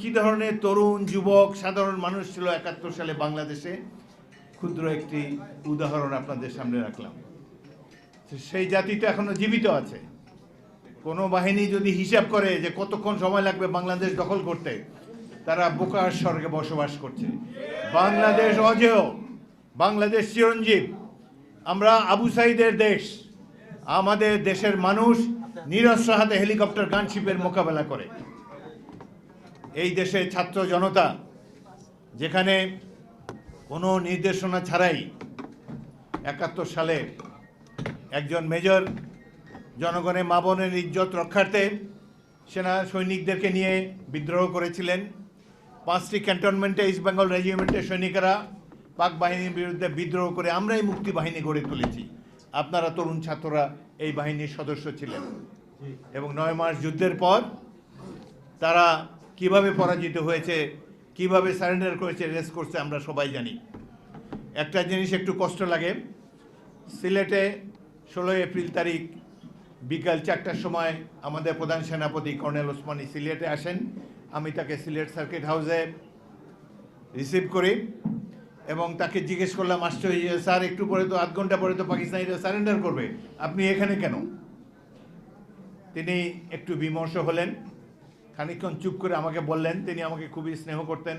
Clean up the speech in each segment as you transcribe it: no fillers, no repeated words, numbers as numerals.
কি ধরনের তরুণ যুবক সাধারণ মানুষ ছিল ৭১ সালে বাংলাদেশে, ক্ষুদ্র একটি উদাহরণ আপনাদের সামনে রাখলাম। সেই জাতি তো এখনো জীবিত আছে। কোনো বাহিনী যদি হিসাব করে যে কতক্ষণ সময় লাগবে বাংলাদেশ দখল করতে, তারা বোকার স্বর্গে বসবাস করছে। বাংলাদেশ অজেয়, বাংলাদেশ চিরঞ্জীব। আমরা আবু সাইদের দেশ। আমাদের দেশের মানুষ নিরস্ত্র হাতে হেলিকপ্টার গানশিপের মোকাবেলা করে। এই দেশের ছাত্র জনতা যেখানে কোনো নির্দেশনা ছাড়াই ৭১ সালে একজন মেজর জনগণের মা বোনের ইজ্জত রক্ষার্থে সেনা সৈনিকদেরকে নিয়ে বিদ্রোহ করেছিলেন। 5টি ক্যান্টনমেন্টে ইস্ট বেঙ্গল রেজিমেন্টের সৈনিকেরা পাক বাহিনীর বিরুদ্ধে বিদ্রোহ করে আমরাই মুক্তি বাহিনী গড়ে তুলেছি। আপনারা তরুণ ছাত্ররা এই বাহিনীর সদস্য ছিলেন এবং 9 মাস যুদ্ধের পর তারা কিভাবে পরাজিত হয়েছে, কিভাবে সারেন্ডার করেছে, রেস্ট করছে আমরা সবাই জানি। একটা জিনিস একটু কষ্ট লাগে, সিলেটে 16 এপ্রিল তারিখ বিকাল 4টার সময় আমাদের প্রধান সেনাপতি কর্নেল ওসমানী সিলেটে আসেন। আমি তাকে সিলেট সার্কিট হাউসে রিসিভ করি এবং তাকে জিজ্ঞেস করলাম, আশ্চর্য স্যার, একটু পরে তো, আধ ঘন্টা পরে তো পাকিস্তানিরা সারেন্ডার করবে, আপনি এখানে কেন? তিনি একটু বিমর্ষ হলেন, খানিকক্ষণ চুপ করে আমাকে বললেন, তিনি আমাকে খুবই স্নেহ করতেন,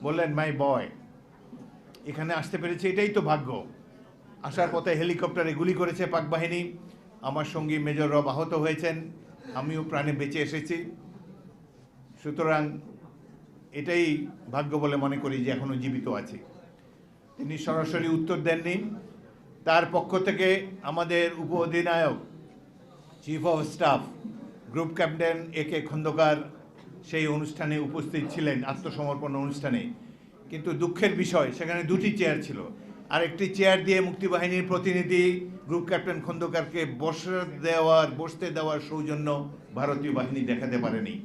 বললেন, মাই বয়, এখানে আসতে পেরেছি এটাই তো ভাগ্য। আসার পথে হেলিকপ্টারে গুলি করেছে পাক বাহিনী, আমার সঙ্গী মেজর রব আহত হয়েছেন, আমিও প্রাণে বেঁচে এসেছি, সুতরাং এটাই ভাগ্য বলে মনে করি যে এখনও জীবিত আছি। তিনি সরাসরি উত্তর দেননি। তার পক্ষ থেকে আমাদের উপ অধিনায়ক, chief of staff, group captain AK Khandakar সেই অনুষ্ঠানে উপস্থিত ছিলেন, আত্মসমর্পণ অনুষ্ঠানে। কিন্তু দুঃখের বিষয়, সেখানে 2টি চেয়ার ছিল, আর একটি চেয়ার দিয়ে মুক্তিবাহিনীর প্রতিনিধি গ্রুপ ক্যাপ্টেন খন্দকারকে বসতে দেওয়ার সৌজন্য ভারতীয় বাহিনী দেখাতে পারেনি।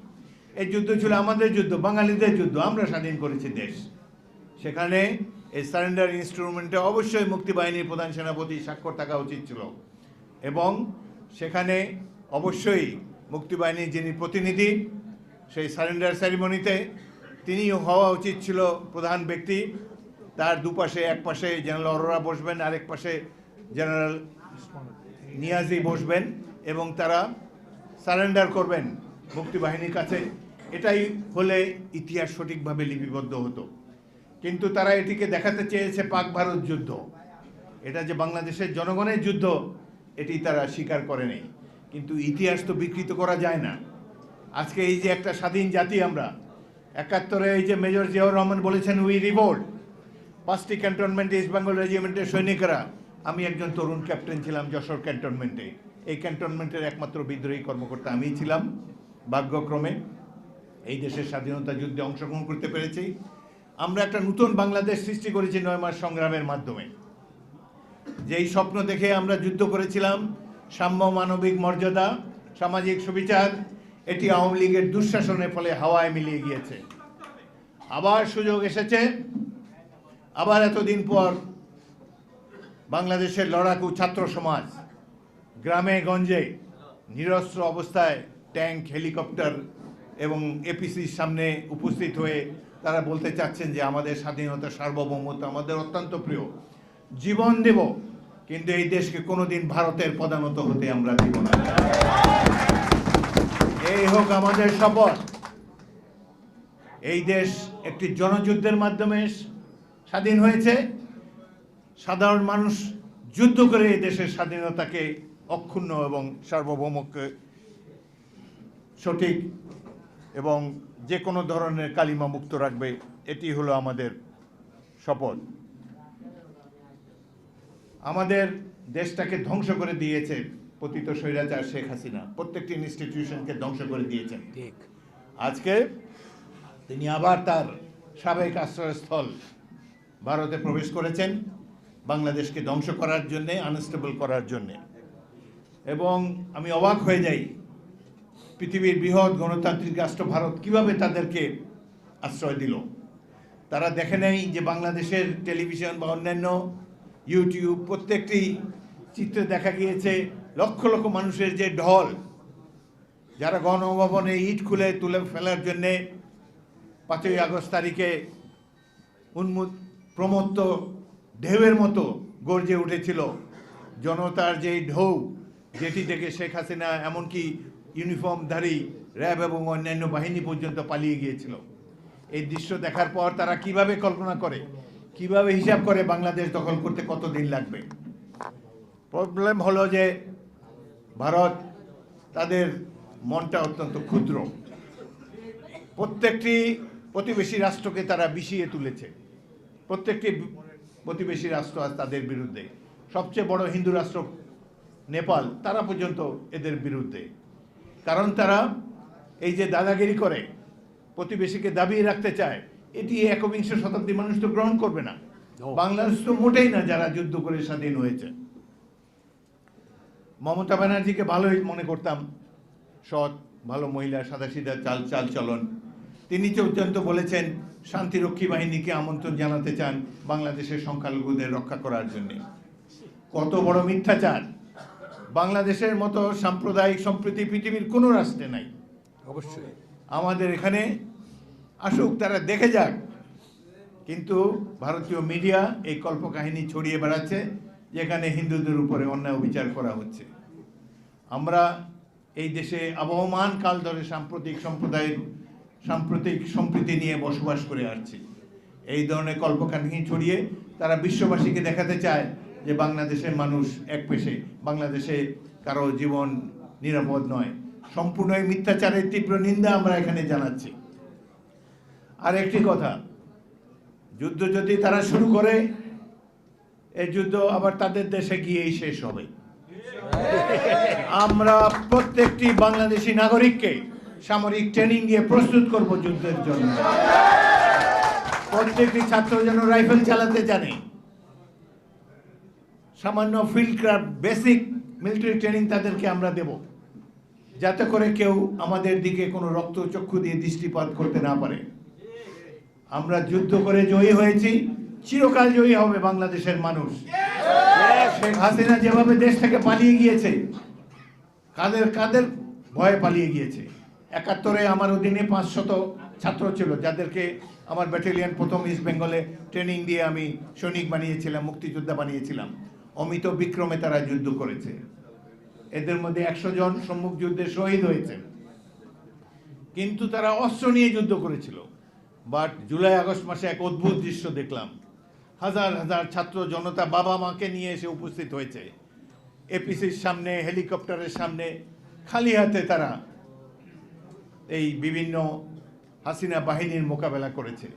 এই যুদ্ধ ছিল আমাদের যুদ্ধ, বাঙালিদের যুদ্ধ, আমরা স্বাধীন করেছি দেশ। সেখানে এই সারেন্ডার ইনস্ট্রুমেন্টে অবশ্যই মুক্তিবাহিনীর প্রধান সেনাপতি স্বাক্ষর থাকা উচিত ছিল এবং সেখানে অবশ্যই মুক্তিবাহিনীর যিনি প্রতিনিধি সেই সারেন্ডার সেরিমনিতে তিনিও হওয়া উচিত ছিল প্রধান ব্যক্তি। তার দুপাশে, এক পাশে জেনারেল অরোরা বসবেন, আরেক পাশে জেনারেল নিয়াজি বসবেন এবং তারা সারেন্ডার করবেন মুক্তিবাহিনীর কাছে। এটাই হলে ইতিহাস সঠিকভাবে লিপিবদ্ধ হতো। কিন্তু তারা এটিকে দেখাতে চেয়েছে পাক ভারত যুদ্ধ, এটা যে বাংলাদেশের জনগণের যুদ্ধ, এটি তারা স্বীকার করেনি। কিন্তু ইতিহাস তো বিকৃত করা যায় না। আজকে এই যে একটা স্বাধীন জাতি আমরা, ৭১-এ এই যে মেজর জিয়াউর রহমান বলেছেন, উই রিভোল্ট, 5টি ক্যান্টনমেন্টে ইস্ট বেঙ্গল রেজিমেন্টের সৈনিকেরা, আমি একজন তরুণ ক্যাপ্টেন ছিলাম যশোর ক্যান্টনমেন্টে। এই ক্যান্টনমেন্টের একমাত্র বিদ্রোহী কর্মকর্তা আমিই ছিলাম। ভাগ্যক্রমে এই দেশের স্বাধীনতা যুদ্ধে অংশগ্রহণ করতে পেরেছি। আমরা একটা নতুন বাংলাদেশ সৃষ্টি করেছি 9 মাস সংগ্রামের মাধ্যমে। যেই স্বপ্ন দেখে আমরা যুদ্ধ করেছিলাম, সাম্য, মানবিক মর্যাদা, সামাজিক সুবিচার, এটি আওয়ামী লীগের দুঃশাসনের ফলে হাওয়ায় মিলিয়ে গিয়েছে। আবার সুযোগ এসেছে, আবার এতদিন পর বাংলাদেশের লড়াকু ছাত্র সমাজ গ্রামে গঞ্জে নিরস্ত্র অবস্থায় ট্যাঙ্ক, হেলিকপ্টার এবং APCর সামনে উপস্থিত হয়ে তারা বলতে চাচ্ছেন যে আমাদের স্বাধীনতা, সার্বভৌমত্ব আমাদের অত্যন্ত প্রিয়, জীবন দেব, কিন্তু এই দেশকে কোনোদিন ভারতের পদানত হতে আমরা দিব না। এই হোক আমাদের শপথ। এই দেশ একটি জনযুদ্ধের মাধ্যমে স্বাধীন হয়েছে। সাধারণ মানুষ যুদ্ধ করে এই দেশের স্বাধীনতাকে অক্ষুণ্ণ এবং সার্বভৌমকে সঠিক এবং যে কোনো ধরনের কালিমা মুক্ত রাখবে, এটি হলো আমাদের শপথ। আমাদের দেশটাকে ধ্বংস করে দিয়েছে পতিত স্বৈরাচার শেখ হাসিনা, প্রত্যেকটি ইনস্টিটিউশনকে ধ্বংস করে দিয়েছেন। আজকে তিনি আবার তার সাবেক আশ্রয়স্থল ভারতে প্রবেশ করেছেন বাংলাদেশকে ধ্বংস করার জন্যে, আনস্টেবল করার জন্যে। এবং আমি অবাক হয়ে যাই, পৃথিবীর বৃহৎ গণতান্ত্রিক রাষ্ট্র ভারত কিভাবে তাদেরকে আশ্রয় দিল। তারা দেখে নেই যে বাংলাদেশের টেলিভিশন বা অন্যান্য ইউটিউব প্রত্যেকটি চিত্রে দেখা গিয়েছে লক্ষ লক্ষ মানুষের যে ঢল, যারা গণভবনে ইট খুলে তুলে ফেলার জন্যে 5ই আগস্ট তারিখে প্রমত্ত ঢেউয়ের মতো গর্জে উঠেছিল জনতার যেই ঢেউ, যেটি থেকে শেখ হাসিনা এমনকি ইউনিফর্মধারী র্যাব এবং অন্যান্য বাহিনী পর্যন্ত পালিয়ে গিয়েছিল। এই দৃশ্য দেখার পর তারা কিভাবে কল্পনা করে, কিভাবে হিসাব করে বাংলাদেশ দখল করতে কতদিন লাগবে। প্রবলেম হলো যে ভারত, তাদের মনটা অত্যন্ত ক্ষুদ্র। প্রত্যেকটি প্রতিবেশী রাষ্ট্রকে তারা বিষিয়ে তুলেছে। প্রত্যেকটি প্রতিবেশী রাষ্ট্র আজ তাদের বিরুদ্ধে। সবচেয়ে বড় হিন্দু রাষ্ট্র নেপাল, তারা পর্যন্ত এদের বিরুদ্ধে। কারণ তারা এই যে দাদাগিরি করে, প্রতিবেশীকে দাবিয়ে রাখতে চায়, এটি একবিংশ শতাব্দী মানুষ তো গ্রহণ করবে না। বাংলাদেশ তো মোটেই না যারা যুদ্ধ করে স্বাধীন হয়েছে। মমতা ব্যানার্জিকে ভালোই মনে করতাম, সৎ ভালো মহিলা, সাদাসিধা চাল চলন। তিনি পর্যন্ত বলেছেন শান্তিরক্ষী বাহিনীকে আমন্ত্রণ জানাতে চান বাংলাদেশের সংখ্যালঘুদের রক্ষা করার জন্য। কত বড় মিথ্যাচার! বাংলাদেশের মতো সাম্প্রদায়িক সম্প্রীতি পৃথিবীর কোনো রাষ্ট্রে নাই। অবশ্যই আমাদের এখানে আসুক, তারা দেখে যাক। কিন্তু ভারতীয় মিডিয়া এই কল্পকাহিনী ছড়িয়ে বেড়াচ্ছে যেখানে হিন্দুদের উপরে অন্যায় বিচার করা হচ্ছে। আমরা এই দেশে আবহমান কাল ধরে সাম্প্রতিক সম্প্রীতি নিয়ে বসবাস করে আসছি। এই ধরনের কল্পকাহিনী ছড়িয়ে তারা বিশ্ববাসীকে দেখাতে চায় যে বাংলাদেশের মানুষ এক পেশে, বাংলাদেশে কারো জীবন নিরাপদ নয়। সম্পূর্ণ এই মিথ্যাচারের তীব্র নিন্দা আমরা এখানে জানাচ্ছি। আর একটি কথা, যুদ্ধ যদি তারা শুরু করে, এই যুদ্ধ আবার তাদের দেশে গিয়েই শেষ হবে। আমরা প্রত্যেকটি বাংলাদেশি নাগরিককে সামরিক ট্রেনিং দিয়ে প্রস্তুত করব যুদ্ধের জন্য। প্রত্যেকটি ছাত্র যেন রাইফেল চালাতে জানে। সামান্য field craft basic military training তাদেরকে আমরা দেব, যাতে করে কেউ আমাদের দিকে কোনো রক্তচক্ষু দিয়ে দৃষ্টিপাত করতে না পারে। আমরা যুদ্ধ করে জয়ী হয়েছি, চিরকাল জয়ী হবে বাংলাদেশের মানুষ। শেখ হাসিনা যেভাবে দেশ থেকে পালিয়ে গিয়েছে, কাদের ভয়ে পালিয়ে গিয়েছে। 71-এ আমার অধীনে 500 ছাত্র ছিল, যাদেরকে আমার ব্যাটালিয়ন প্রথম ইস্ট বেঙ্গলে ট্রেনিং দিয়ে আমি সৈনিক বানিয়েছিলাম, মুক্তিযোদ্ধা বানিয়েছিলাম। অমিত বিক্রমে তারা যুদ্ধ করেছে। এদের মধ্যে 100 জন সম্মুখ যুদ্ধে শহীদ হয়েছে। কিন্তু তারা অস্ত্র নিয়ে যুদ্ধ করেছিল। বাট জুলাই আগস্ট মাসে এক অদ্ভুত দৃশ্য দেখলাম। হাজার হাজার ছাত্র জনতা বাবা মাকে নিয়ে এসে উপস্থিত হয়েছে এপিসির সামনে, হেলিকপ্টারের সামনে, খালি হাতে তারা এই বিভিন্ন হাসিনা বাহিনীর মোকাবেলা করেছে।